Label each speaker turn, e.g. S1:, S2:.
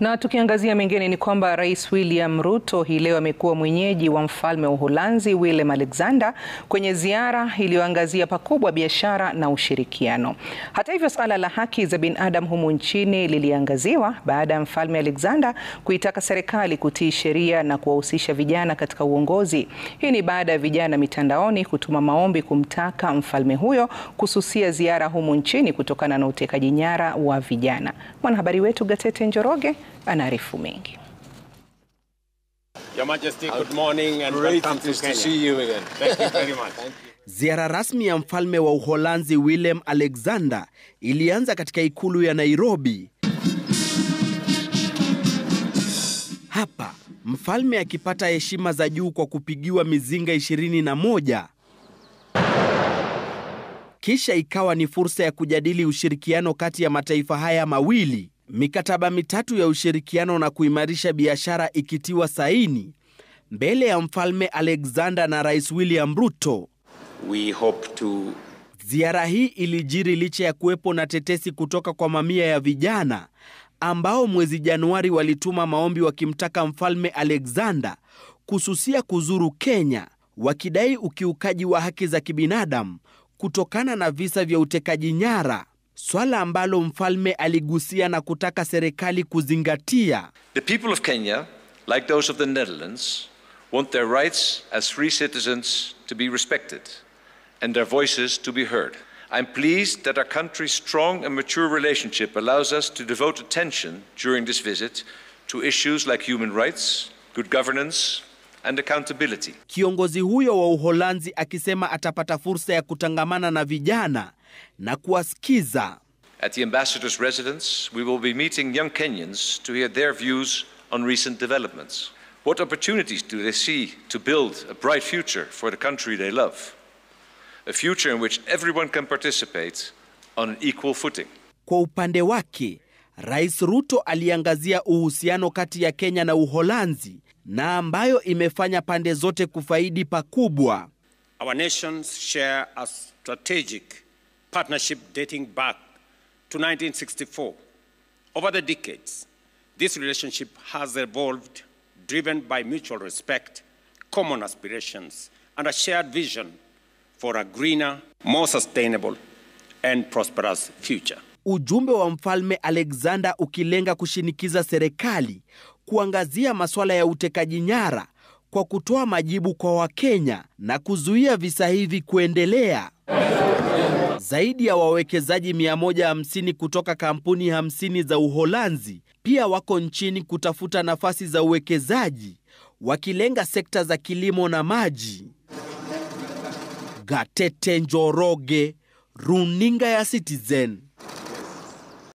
S1: Na tukiangazia mengine ni kwamba Rais William Ruto hii leo amekuwa mwenyeji wa mfalme wa Uholanzi Willem Alexander kwenye ziara iliyoangazia pakubwa biashara na ushirikiano. Hata hivyo, suala la haki za binadamu humu nchini liliangaziwa baada ya mfalme Alexander kuitaka serikali kutii sheria na kuwahusisha vijana katika uongozi. Hii ni baada ya vijana mitandaoni kutuma maombi kumtaka mfalme huyo kususia ziara humu nchini kutokana na utekaji nyara wa vijana. Mwanahabari wetu Gatete Njoroge anaarifu mengi.
S2: Your Majesty, good morning and welcome to Kenya. See you again. Thank you very much.
S3: Ziara rasmi ya mfalme wa Uholanzi Willem Alexander ilianza katika ikulu ya Nairobi. Hapa mfalme akipata heshima za juu kwa kupigiwa mizinga 21. Kisha ikawa ni fursa ya kujadili ushirikiano kati ya mataifa haya mawili. Mikataba mitatu ya ushirikiano na kuimarisha biashara ikitiwa saini mbele ya mfalme Alexander na Rais William Ruto. Ziara hii ilijiri licha ya kuwepo na tetesi kutoka kwa mamia ya vijana ambao mwezi Januari walituma maombi wakimtaka mfalme Alexander kususia kuzuru Kenya, wakidai ukiukaji wa haki za kibinadamu kutokana na visa vya utekaji nyara, swala ambalo mfalme aligusia na kutaka serikali kuzingatia.
S4: The people of Kenya, like those of the Netherlands, want their rights as free citizens to be respected and their voices to be heard. I'm pleased that our country's strong and mature relationship allows us to devote attention during this visit to issues like human rights, good governance and accountability.
S3: Kiongozi huyo wa Uholanzi akisema atapata fursa ya kutangamana na vijana na kuwasikiza.
S4: At the ambassador's residence, we will be meeting young Kenyans to hear their views on recent developments. What opportunities do they see to build a bright future for the country they love? A future in which everyone can participate on an equal footing.
S3: Kwa upande wake, Rais Ruto aliangazia uhusiano kati ya Kenya na Uholanzi na ambayo imefanya pande zote kufaidi pakubwa.
S2: Our nations share a strategic partnership dating back to 1964. Over the decades, this relationship has evolved, driven by mutual respect, common aspirations, and a shared vision for a greener, more sustainable, and prosperous future.
S3: Ujumbe wa mfalme Alexander ukilenga kushinikiza serikali kuangazia masuala ya utekaji nyara kwa kutoa majibu kwa Wakenya na kuzuia visa hivi kuendelea. Zaidi ya wawekezaji 150 kutoka kampuni 50 za Uholanzi pia wako nchini kutafuta nafasi za uwekezaji, wakilenga sekta za kilimo na maji. Gatete Njoroge, Runinga ya Citizen.